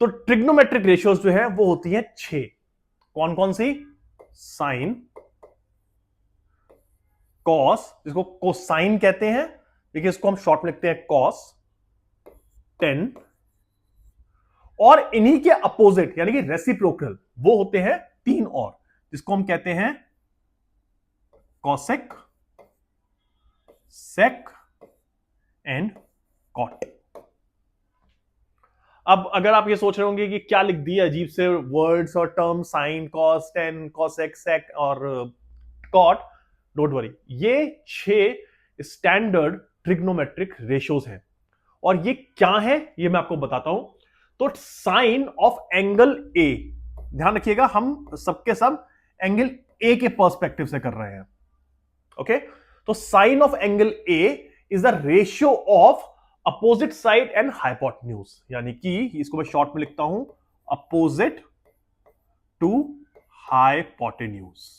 तो trigonometric ratios जो है वो होती है 6। कौन कौन सी? साइन, कॉस, जिसको कोसाइन कहते हैं, देखिए इसको हम शॉर्ट में लिखते हैं कॉस, टेन, और इन्हीं के अपोजिट यानी कि रेसिप्रोकल वो होते हैं 3 और, जिसको हम कहते हैं कॉसेक, सेक एंड कॉट। अब अगर आप ये सोच रहे होंगे कि क्या लिख दिए अजीब से वर्ड्स और term, sine, cos, tan, cosec, sec और कॉट, डोंट वरी, ये 6 स्टैंडर्ड ट्रिग्नोमेट्रिक रेशियोज हैं। और ये क्या है ये मैं आपको बताता हूं। तो साइन ऑफ एंगल ए, ध्यान रखिएगा हम सबके सब एंगल ए के पर्सपेक्टिव से कर रहे हैं, ओके। तो sine of angle A is the ratio of opposite side and hypotenuse, यानी कि इसको मैं शॉर्ट में लिखता हूं अपोजिट टू हाइपोटेन्यूज।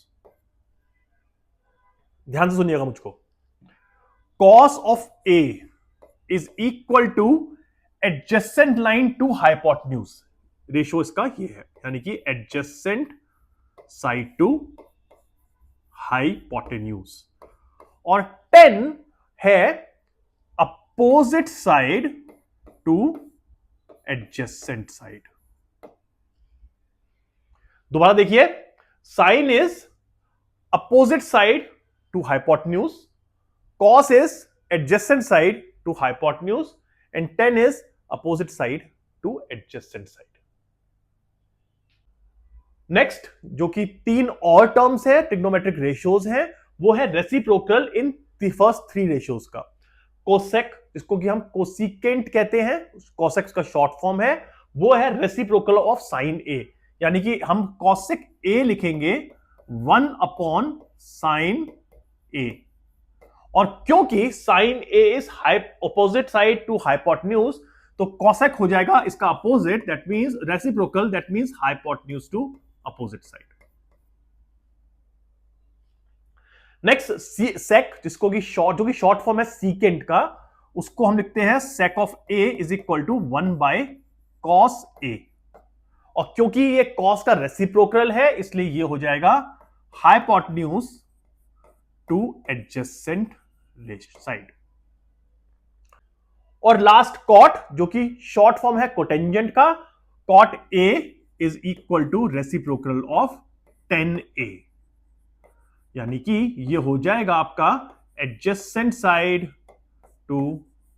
ध्यान से सुनिएगा मुझको। Cos of A is equal to adjacent line to hypotenuse, ratio इसका ये है, यानी कि एडजेसेंट साइड टू हाइपोटेन्यूज। और 10 है opposite side to adjacent side. दोबारा देखिए, sine is opposite side to hypotenuse, cos is adjacent side to hypotenuse, and 10 is opposite side to adjacent side. Next जो कि 3 और टर्म्स है ट्रिग्नोमेट्रिक रेशियोज हैं, वो है reciprocal in the first 3 ratios का। कोसेक, जिसको कि हम कोसिकेंट कहते हैं, कोसेक का शॉर्ट फॉर्म है, वो है रेसिप्रोकल ऑफ साइन ए, यानी कि हम कोसेक ए लिखेंगे 1 अपॉन साइन ए। और क्योंकि sine A is opposite side to hypotenuse, तो कॉसेक हो जाएगा इसका opposite, that means reciprocal, that means hypotenuse to opposite side. Next sec, जिसको कि शॉर्ट, जो कि शॉर्ट फॉर्म है सीकेंट का, उसको हम लिखते हैं sec of A is equal to 1 by cos A. और क्योंकि ये कॉस का रेसिप्रोकल है, इसलिए ये हो जाएगा हाइपोटेन्यूज टू एडजेसेंट साइड। और लास्ट कॉट, जो कि शॉर्ट फॉर्म है कोटेंजेंट का, cot A is equal to reciprocal of 10a, यानी कि ये हो जाएगा आपका adjacent side to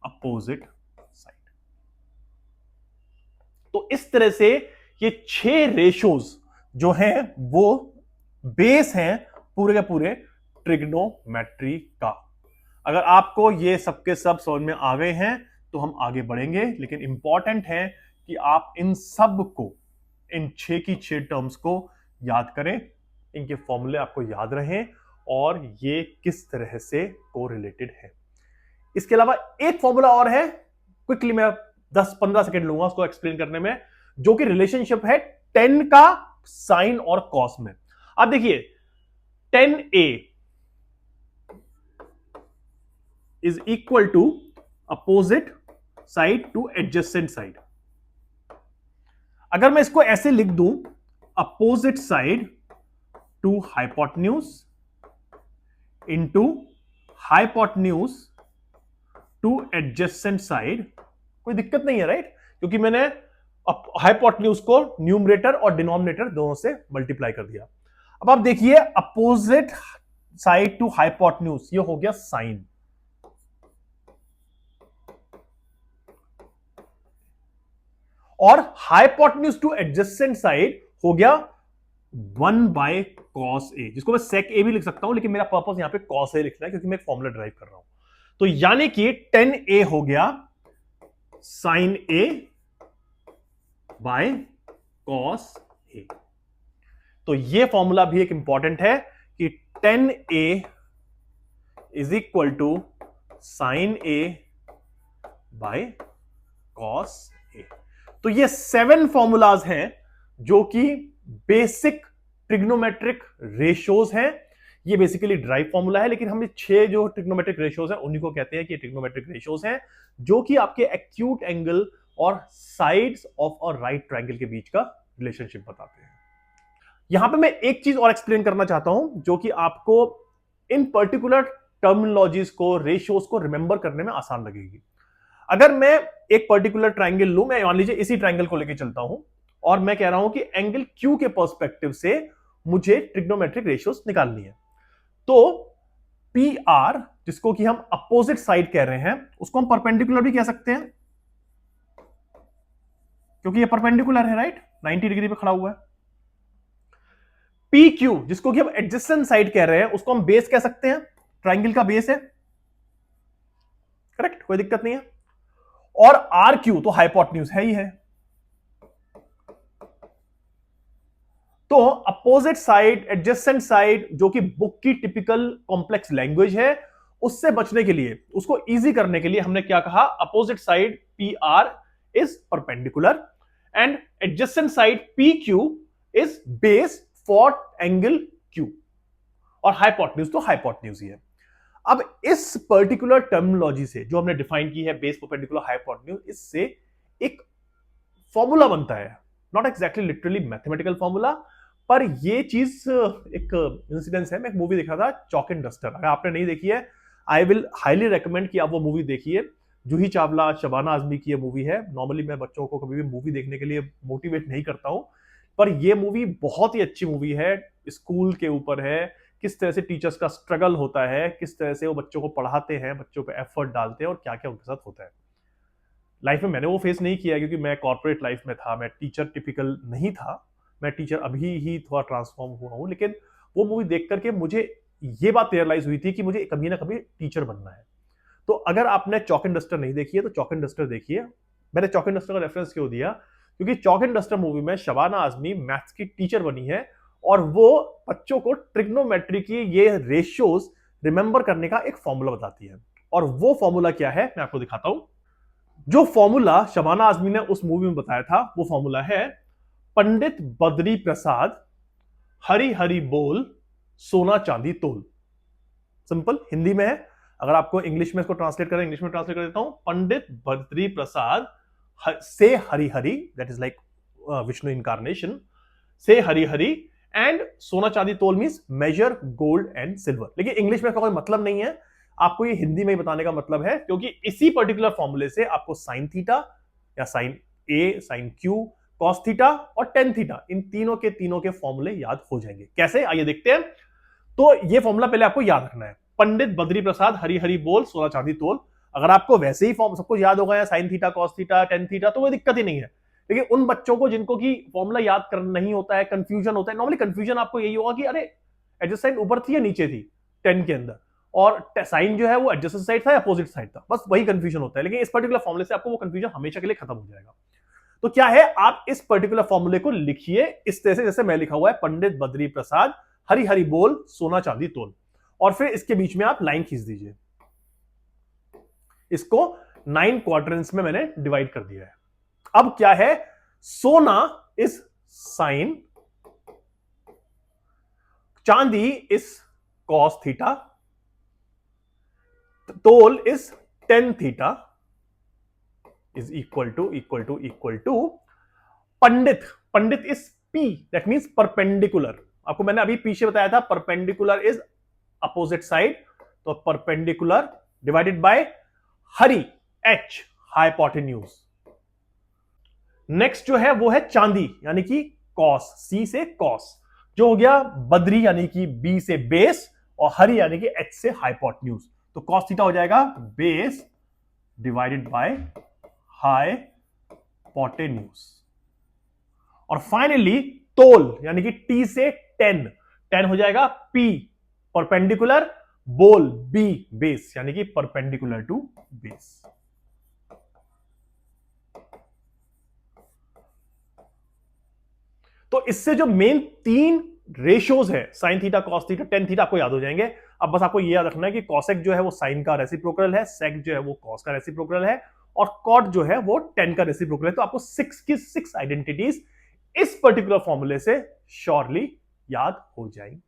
opposite side. तो इस तरह से ये 6 रेशोज जो हैं वो बेस हैं पूरे के पूरे ट्रिग्नोमेट्री का। अगर आपको ये सबके सब समझ में आ गए हैं तो हम आगे बढ़ेंगे, लेकिन इंपॉर्टेंट है कि आप इन सब को, इन 6 की 6 टर्म्स को याद करें, इनके फॉर्मूले आपको याद रहें और ये किस तरह से कोरिलेटेड है। इसके अलावा एक फॉर्मूला और है, क्विकली मैं 10-15 सेकंड लूंगा उसको एक्सप्लेन करने में, जो कि रिलेशनशिप है 10 का साइन और कॉस में। आप देखिए 10a is equal to opposite side to adjacent side. अगर मैं इसको ऐसे लिख दूं, opposite side to hypotenuse into hypotenuse to adjacent side, कोई दिक्कत नहीं है, राइट? क्योंकि मैंने हाइपोटेन्यूज को न्यूमरेटर और डिनोमिनेटर दोनों से मल्टीप्लाई कर दिया। अब आप देखिए अपोजिट साइड टू हाइपोटेन्यूज, ये हो गया साइन, और हाइपोटेन्यूज टू एडजेसेंट साइड हो गया 1 बाय कॉस ए, जिसको मैं सेक ए भी लिख सकता हूं, लेकिन मेरा पर्पस यहां पे कॉस ए लिखना है क्योंकि मैं एक फॉर्मूला ड्राइव कर रहा हूं। तो यानी कि 10a हो गया sine A by cos A. तो ये फॉर्मूला भी एक इंपॉर्टेंट है कि 10a is equal to sine A by cos A. तो ये 7 फॉर्मूलाज हैं जो कि बेसिक ट्रिग्नोमेट्रिक रेशियोज हैं। ये बेसिकली ड्राइव फॉर्मूला है, लेकिन हम 6 जो ट्रिग्नोमेट्रिक रेशियोज हैं उन्हीं को कहते हैं कि ट्रिग्नोमेट्रिक रेशियोज हैं, जो कि आपके एक्यूट एंगल और sides of a right triangle के बीच का रिलेशनशिप बताते हैं। यहां पे मैं एक चीज और एक्सप्लेन करना चाहता हूं जो कि आपको इन पर्टिकुलर टर्मिनोलॉजीज को, रेशियोज को रिमेंबर करने में आसान लगेगी। अगर मैं एक पर्टिकुलर ट्रायंगल लूं, मैं मान लीजिए इसी ट्रायंगल को लेकर चलता हूं और मैं कह रहा हूं कि एंगल क्यू के पर्सपेक्टिव से मुझे ट्रिग्नोमेट्रिक रेशियोज निकालनी है, तो पी आर, जिसको कि हम अपोजिट साइड कह रहे हैं, उसको हम परपेंडिकुलर भी कह सकते हैं क्योंकि ये परपेंडिकुलर है, राइट, 90 डिग्री पे खड़ा हुआ है। पी क्यू, जिसको कि हम एडजेसेंट साइड कह रहे हैं, उसको हम बेस कह सकते हैं, ट्रायंगल का बेस है, करेक्ट, कोई दिक्कत नहीं है। और आर क्यू तो हाइपोटेन्यूज है ही है। तो अपोजिट साइड, एडजेसेंट साइड, जो कि बुक की टिपिकल कॉम्प्लेक्स लैंग्वेज है, उससे बचने के लिए, उसको इजी करने के लिए हमने क्या कहा, opposite side P R is perpendicular and adjacent side P Q is base for angle Q, और हाइपोटेन्यूज तो हाइपोटेन्यूज ही है। अब इस पर्टिकुलर टर्मिनोलॉजी से जो हमने डिफाइन की है, बेस, परपेंडिकुलर, हाइपोटेन्यूज, इससे एक फॉर्मूला बनता है, not exactly literally mathematical formula, पर ये चीज एक इंसिडेंस है। मैं एक मूवी देख रहा था, चॉक एंड डस्टर, अगर आपने नहीं देखी है, आई विल हाईली रेकमेंड कि आप वो मूवी देखिए। जूही चावला, शबाना आजमी की ये मूवी है। नॉर्मली मैं बच्चों को कभी भी मूवी देखने के लिए मोटिवेट नहीं करता हूं, पर ये मूवी बहुत ही अच्छी मूवी है, स्कूल के ऊपर है, किस तरह से टीचर्स का स्ट्रगल होता है, किस तरह से वो बच्चों को पढ़ाते हैं, बच्चों पे एफर्ट डालते हैं और क्या क्या उनके साथ होता है। लाइफ में मैंने वो फेस नहीं किया क्योंकि मैं कॉर्पोरेट लाइफ में था, मैं टीचर टिपिकल नहीं था, मैं टीचर अभी ही थोड़ा ट्रांसफॉर्म हुआ हूं, लेकिन वो मूवी देख करके मुझे ये बात रियलाइज हुई थी कि मुझे कभी ना कभी टीचर बनना है। तो अगर आपने चॉक एंड डस्टर नहीं देखी है तो चॉक एंड डस्टर देखिए। मैंने चॉक एंड डस्टर का रेफरेंस क्यों दिया, क्योंकि चॉक एंड डस्टर मूवी में शबाना आजमी मैथ्स की टीचर बनी है और वो बच्चों को ट्रिग्नोमेट्री की ये रेशियोज रिमेंबर करने का एक फॉर्मूला बताती है। और वो फॉर्मूला क्या है, मैं आपको दिखाता हूं। जो फॉर्मूला शबाना आजमी ने उस मूवी में बताया था, वो फॉर्मूला है पंडित बद्री प्रसाद हरी हरी बोल सोना चांदी तोल। सिंपल हिंदी में है, अगर आपको इंग्लिश में इसको ट्रांसलेट करें, इंग्लिश में ट्रांसलेट कर देता हूं, पंडित बद्री प्रसाद से Hari Hari, that is like Vishnu incarnation, से Hari Hari and sona chandi tol means measure gold and silver. लेकिन इंग्लिश में इसका कोई मतलब नहीं है, आपको ये हिंदी में ही बताने का मतलब है, क्योंकि इसी पर्टिकुलर फॉर्मूले से आपको साइन थीटा या साइन ए, साइन क्यू, कॉस थीटा और टेन थीटा, इन तीनों के फॉर्मूले याद हो जाएंगे। कैसे, आइए देखते हैं। तो ये फॉर्मूला पहले आपको याद रखना है, पंडित बद्री प्रसाद हरी हरी बोल सोना चांदी तोल। अगर आपको वैसे ही फॉर्म सब कुछ याद होगा, sine theta, cos theta, tan theta, तो कोई दिक्कत ही नहीं है। लेकिन उन बच्चों को जिनको की फॉर्मूला याद कर नहीं होता है, कंफ्यूजन होता है, नॉर्मली कंफ्यूजन आपको यही होगा कि अरे एडजस्टेंट ऊपर थी या नीचे थी टेन के अंदर, और साइन जो है वो एडजस्टेंट साइड था या अपोजिट साइड था, बस वही कंफ्यूजन होता है। लेकिन इस पर्टिकुलर फॉर्मूले से आपको वो कंफ्यूजन हमेशा के लिए खत्म हो जाएगा। तो क्या है, आप इस पर्टिकुलर फॉर्मूले को लिखिए इस तरह से जैसे मैं लिखा हुआ है, पंडित बद्री प्रसाद हरी हरी बोल सोना चांदी तोल, और फिर इसके बीच में आप लाइन खींच दीजिए। इसको 9 क्वाड्रेंट्स में मैंने डिवाइड कर दिया है। अब क्या है, सोना इज साइन, चांदी इज कॉस थीटा, तोल is tan theta, is equal to पंडित, पंडित is P, that means perpendicular. आपको मैंने अभी पीछे बताया था परपेंडिकुलर इज अपोजिट साइड, तो perpendicular divided by Hari, H, hypotenuse. Next जो है वो है चांदी, यानी कि कॉस, सी से कॉस, जो हो गया बद्री यानी कि बी से बेस, और हरी यानी कि एच से हाइपोटेन्यूज। तो कॉस थीटा हो जाएगा बेस डिवाइडेड बाय हाइपोटेन्यूज। और फाइनली तोल यानी कि टी से टेन, टेन हो जाएगा पी परपेंडिकुलर, बोल बी बेस यानी कि परपेंडिकुलर टू बेस। तो इससे जो मेन 3 रेशियोज है, sine theta, cos theta, tan theta, आपको याद हो जाएंगे। अब बस आपको ये याद रखना है कि कॉसेक जो है वो साइन का रेसिप्रोकल है, सेक जो है वो कॉस का रेसिप्रोकल है, और कॉट जो है वो टेन का रेसिप्रोकल है। तो आपको 6 की 6 आइडेंटिटीज इस पर्टिकुलर फॉर्मूले से श्योरली याद हो जाएंगी।